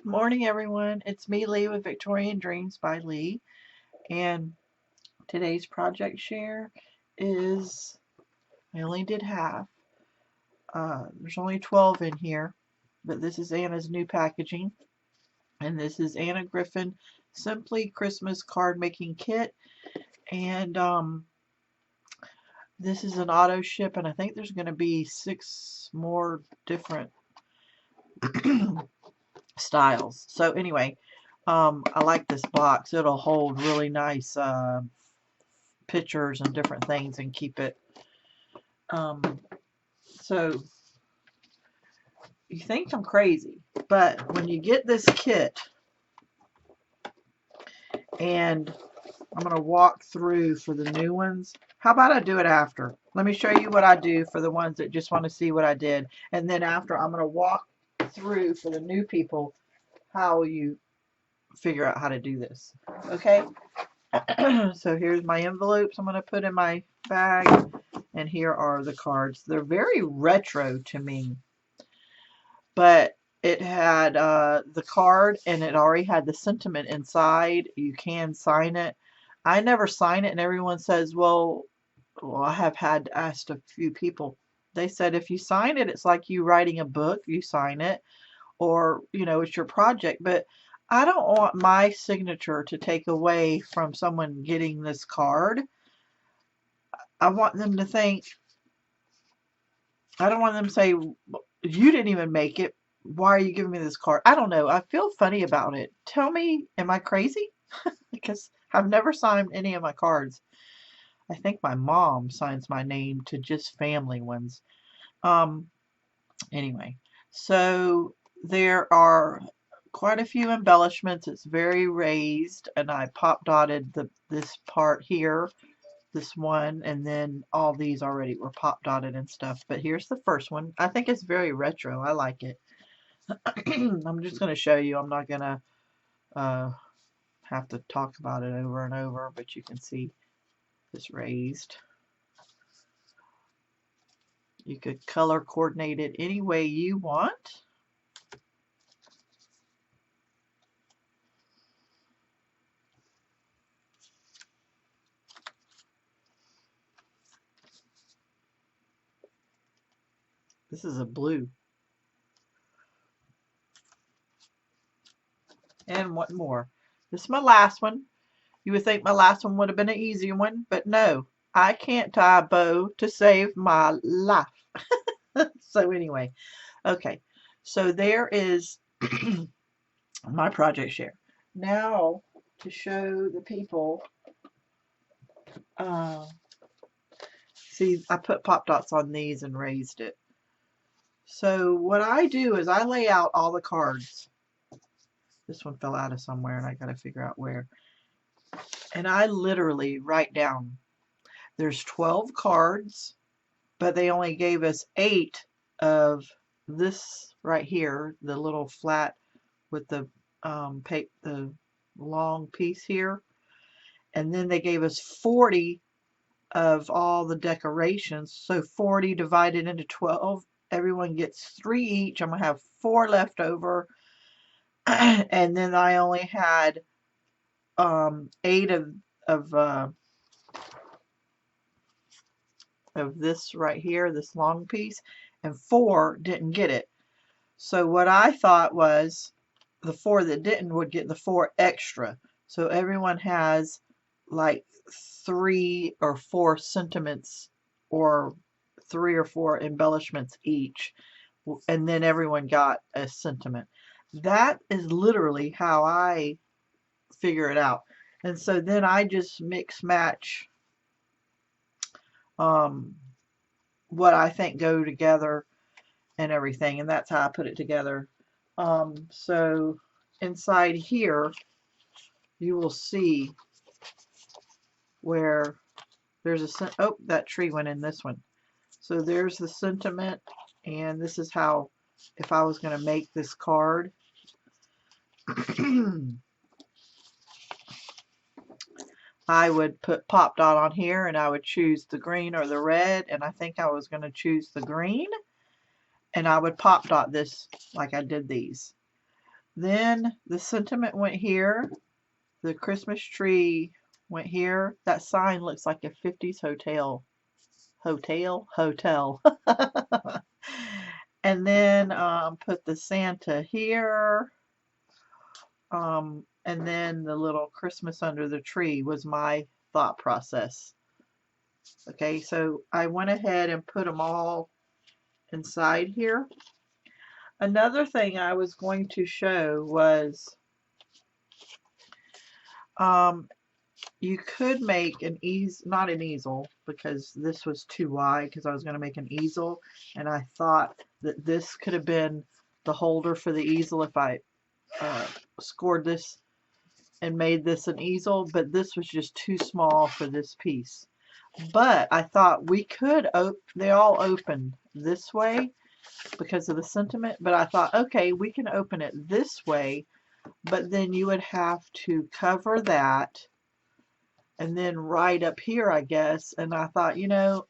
Morning, everyone. It's me, Leigh, with Victorian Dreams by Leigh. And today's project share is I only did half. There's only 12 in here, but this is Anna's new packaging. And this is Anna Griffin Simply Christmas Card Making Kit. And this is an auto ship, and I think there's going to be 6 more different styles. So, anyway. I like this box. It'll hold really nice pictures and different things and keep it. So you think I'm crazy, but when you get this kit, and I'm going to walk through for the new ones. How about I do it after? Let me show you what I do for the ones that just want to see what I did. And then after, I'm going to walk through for the new people how you figure out how to do this. Okay? So here's my envelopes I'm going to put in my bag, and here are the cards. They're very retro to me, but it had the card, and it already had the sentiment inside. You can sign it. I never sign it, and everyone says, well, I have had asked a few people. They said if you sign it, it's like you writing a book. You sign it, or, it's your project, but I don't want my signature to take away from someone getting this card. I want them to think, I don't want them to say, you didn't even make it. Why are you giving me this card? I don't know. I feel funny about it. Tell me, am I crazy? Because I've never signed any of my cards. I think my mom signs my name to just family ones. Anyway, so there are quite a few embellishments. It's very raised, and I pop dotted this part here, this one, and then all these already were pop dotted and stuff. But here's the first one. I think it's very retro. I like it. I'm just going to show you. I'm not going to have to talk about it over and over, but you can see this raised. You could color coordinate it any way you want. This is a blue. And one more. This is my last one. You would think my last one would have been an easier one, but no. I can't tie a bow to save my life. So anyway, okay. So there is my project share. Now to show the people, see, I put pop dots on these and raised it. So what I do is I lay out all the cards. This one fell out of somewhere, and I got to figure out where. And I literally write down, there's 12 cards, but they only gave us 8 of this right here, the little flat with the the long piece here. And then they gave us 40 of all the decorations. So 40 divided into 12. Everyone gets 3 each. I'm going to have 4 left over. And then I only had 8 of this right here, this long piece, and 4 didn't get it. So what I thought was the 4 that didn't would get the 4 extra. So everyone has like 3 or 4 sentiments, or 3 or 4 embellishments each, and then everyone got a sentiment. That is literally how I figure it out. And so then I just mix match what I think go together and everything, and that's how I put it together. So inside here you will see where there's a oh, that tree went in this one. So there's the sentiment, and this is how, if I was going to make this card, I would put pop dot on here, and I would choose the green or the red, and I think I was going to choose the green, and I would pop dot this like I did these. Then the sentiment went here. The Christmas tree went here. That sign looks like a 50s hotel. Hotel. And then put the Santa here. And then the little Christmas under the tree was my thought process. Okay, so I went ahead and put them all inside here. Another thing I was going to show was you could make an not an easel, because this was too wide, because I was going to make an easel, and I thought that this could have been the holder for the easel if I scored this and made this an easel, but this was just too small for this piece. But I thought we could, they all open this way because of the sentiment, but I thought, okay, we can open it this way, but then you would have to cover that and then right up here, I guess. And I thought, you know,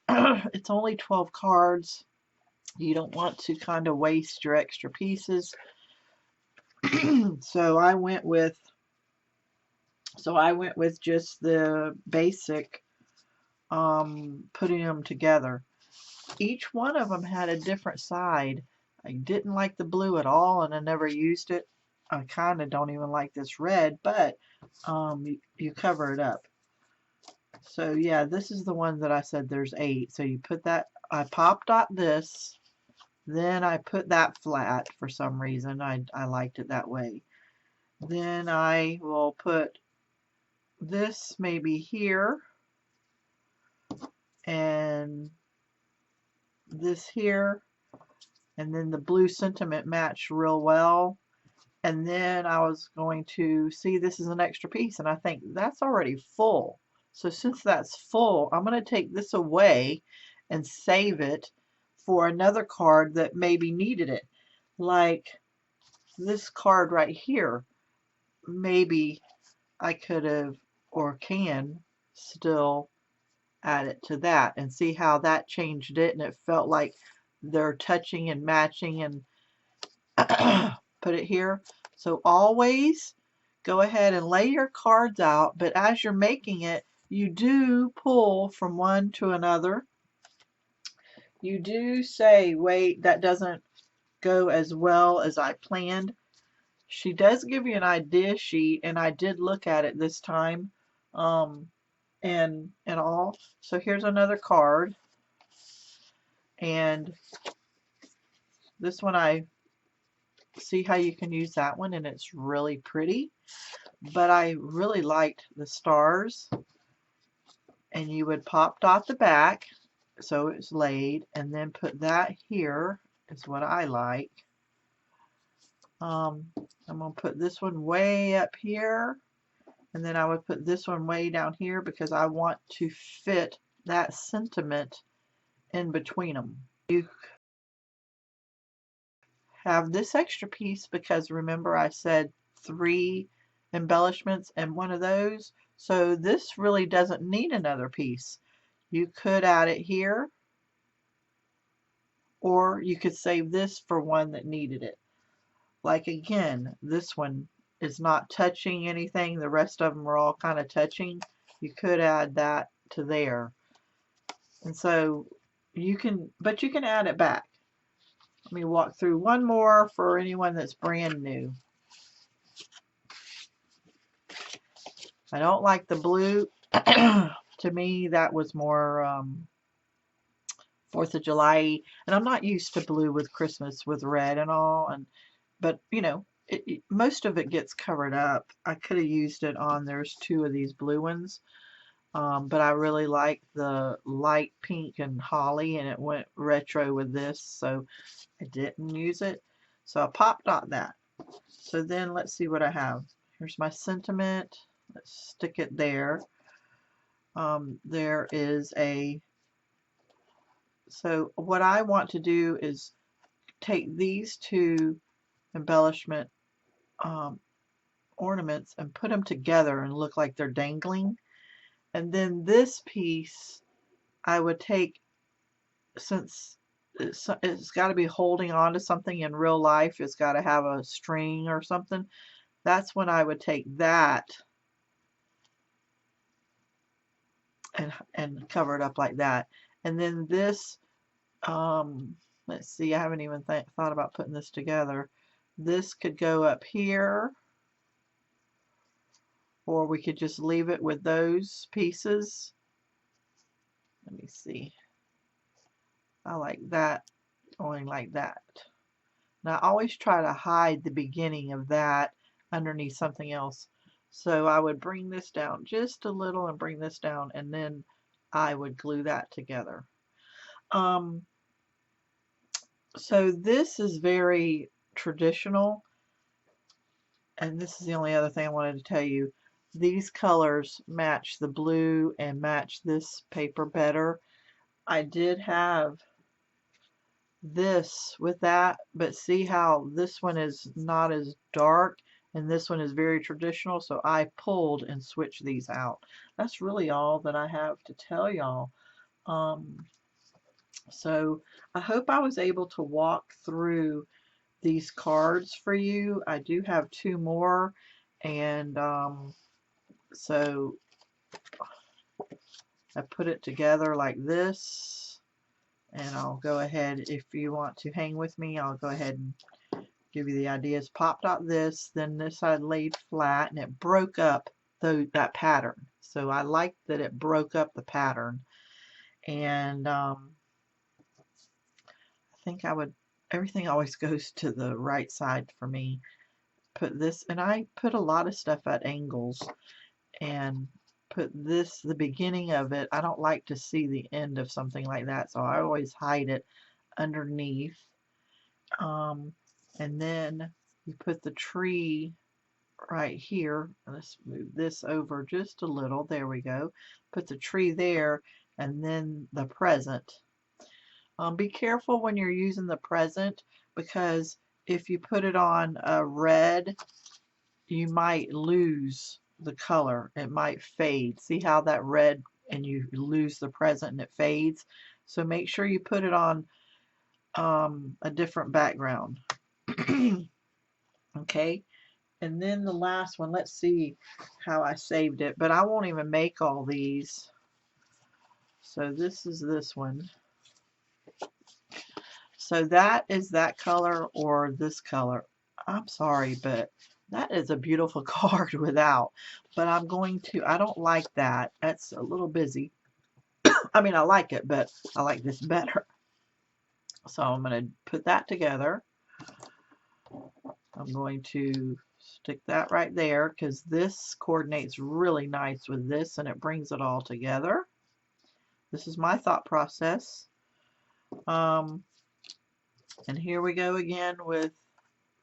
it's only 12 cards. You don't want to kind of waste your extra pieces. So I went with just the basic putting them together. Each one of them had a different side. I didn't like the blue at all, and I never used it. I kind of don't even like this red, but you cover it up. So yeah, this is the one that I said there's 8. So you put that, I pop dot this, then I put that flat for some reason. I liked it that way. Then I will put this maybe here, and this here, and then the blue sentiment matched real well. And then I was going to see, this is an extra piece, and I think that's already full. So since that's full, I'm going to take this away and save it for another card that maybe needed it. Like this card right here. Maybe I could have, or can still, add it to that and see how that changed it, and it felt like they're touching and matching, and put it here. So always go ahead and lay your cards out, but as you're making it, you do pull from one to another. You do say, wait, that doesn't go as well as I planned. She does give you an idea sheet, and I did look at it this time, and all. So here's another card, and this one, I see how you can use that one, and it's really pretty. But I really liked the stars, and you would pop dot the back so it's laid, and then put that here is what I like. I'm going to put this one way up here, and then I would put this one way down here because I want to fit that sentiment in between them. You have this extra piece because remember I said 3 embellishments and one of those, so this really doesn't need another piece. You could add it here, or you could save this for one that needed it. Like again, this one is not touching anything, the rest of them are all kind of touching. You could add that to there, and so you can, but you can add it back. Let me walk through one more for anyone that's brand new. I don't like the blue. To me, that was more 4th of July, and I'm not used to blue with Christmas with red and all. But you know, most of it gets covered up. I could have used it on. There's 2 of these blue ones, but I really like the light pink and holly, and it went retro with this, so I didn't use it. So I pop dot that. So then let's see what I have. Here's my sentiment. Let's stick it there. There is a, so what I want to do is take these 2 embellishment ornaments and put them together and look like they're dangling. And then this piece I would take, since it's got to be holding on to something in real life. It's got to have a string or something. That's when I would take that and cover it up like that. And then this, let's see, I haven't even thought about putting this together. This could go up here, or we could just leave it with those pieces. Let me see. I like that going like that. Now I always try to hide the beginning of that underneath something else. So I would bring this down just a little and bring this down, and then I would glue that together. So this is very traditional, and this is the only other thing I wanted to tell you. These colors match the blue and match this paper better. I did have this with that, but see how this one is not as dark and this one is very traditional, so I pulled and switched these out. That's really all that I have to tell y'all. So I hope I was able to walk through these cards for you. I do have 2 more, and so I put it together like this, and I'll go ahead, if you want to hang with me, I'll go ahead and give you the ideas. Popped out this, then this I laid flat, and it broke up that pattern. So I liked that it broke up the pattern, and I think everything always goes to the right side for me. Put this, and I put a lot of stuff at angles, and put this, the beginning of it. I don't like to see the end of something like that, so I always hide it underneath. And then you put the tree right here. Let's move this over just a little. There we go. Put the tree there, and then the present. Be careful when you're using the present, because if you put it on red, you might lose the color. It might fade. See how that red, and you lose the present and it fades? So make sure you put it on a different background. Okay, and then the last one, let's see how I saved it, but I won't even make all these. So this is this one. So that is that color or this color. I'm sorry, but that is a beautiful card without. But I don't like that. That's a little busy. I mean, I like it, but I like this better. So I'm going to put that together. I'm going to stick that right there, because this coordinates really nice with this, and it brings it all together. This is my thought process. And here we go again with,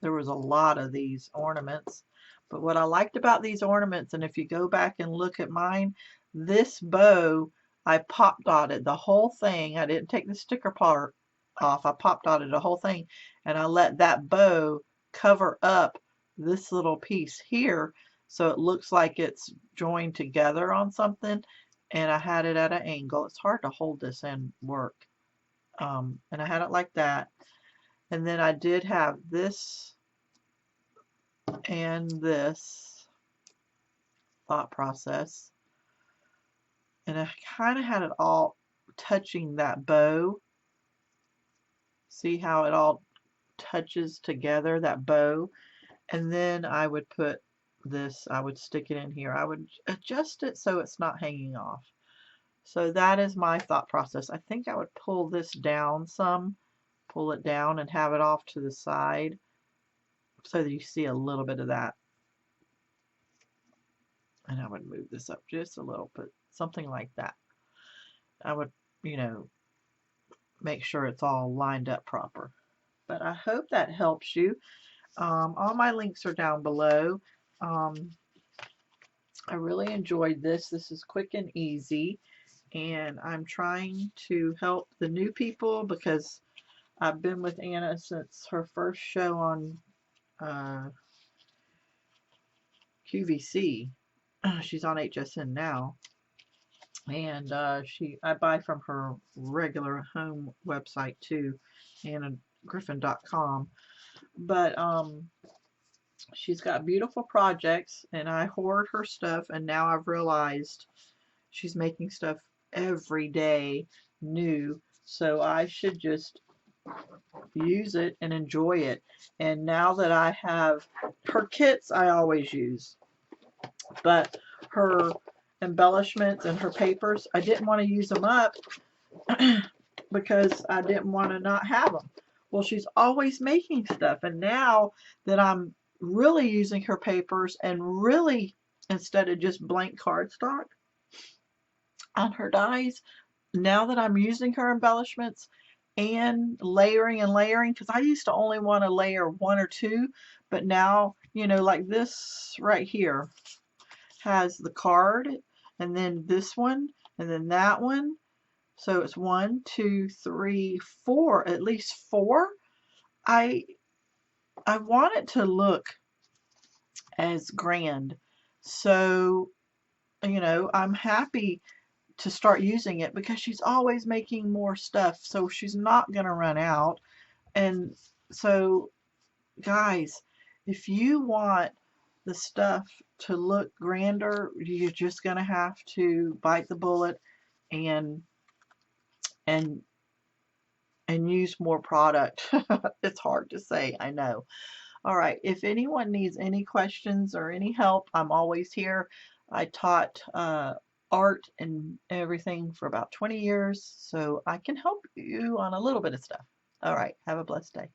there was a lot of these ornaments. But what I liked about these ornaments, and if you go back and look at mine, this bow, I pop dotted the whole thing. I didn't take the sticker part off. I pop dotted the whole thing, and I let that bow cover up this little piece here, so it looks like it's joined together on something, and I had it at an angle. It's hard to hold this and work. And I had it like that. And then I did have this and this thought process. And I kind of had it all touching that bow. See how it all touches together, that bow? And then I would put this, I would stick it in here. I would adjust it so it's not hanging off. So that is my thought process. I think I would pull this down some, pull it down and have it off to the side so that you see a little bit of that. And I would move this up just a little bit, something like that. I would, you know, make sure it's all lined up proper. But I hope that helps you. All my links are down below. I really enjoyed this. This is quick and easy. And I'm trying to help the new people, because I've been with Anna since her first show on QVC. She's on HSN now. And I buy from her regular home website too, annagriffin.com. But she's got beautiful projects, and I hoard her stuff, and now I've realized she's making stuff every day new, so I should just use it and enjoy it. And now that I have her kits, I always use, but her embellishments and her papers, I didn't want to use them up because I didn't want to not have them. Well, she's always making stuff, and now that I'm really using her papers and really, instead of just blank cardstock on her dies, now that I'm using her embellishments and layering, because I used to only want to layer one or two, but now, you know, like this right here has the card, and then this one, and then that one. So it's 1, 2, 3, 4, at least 4. I want it to look as grand. So, you know, I'm happy to start using it because she's always making more stuff, so she's not going to run out. And so, guys, if you want the stuff to look grander, you're just going to have to bite the bullet and and use more product. It's hard to say, I know. All right, if anyone needs any questions or any help, I'm always here. I taught art and everything for about 20 years, so I can help you on a little bit of stuff. All right, have a blessed day.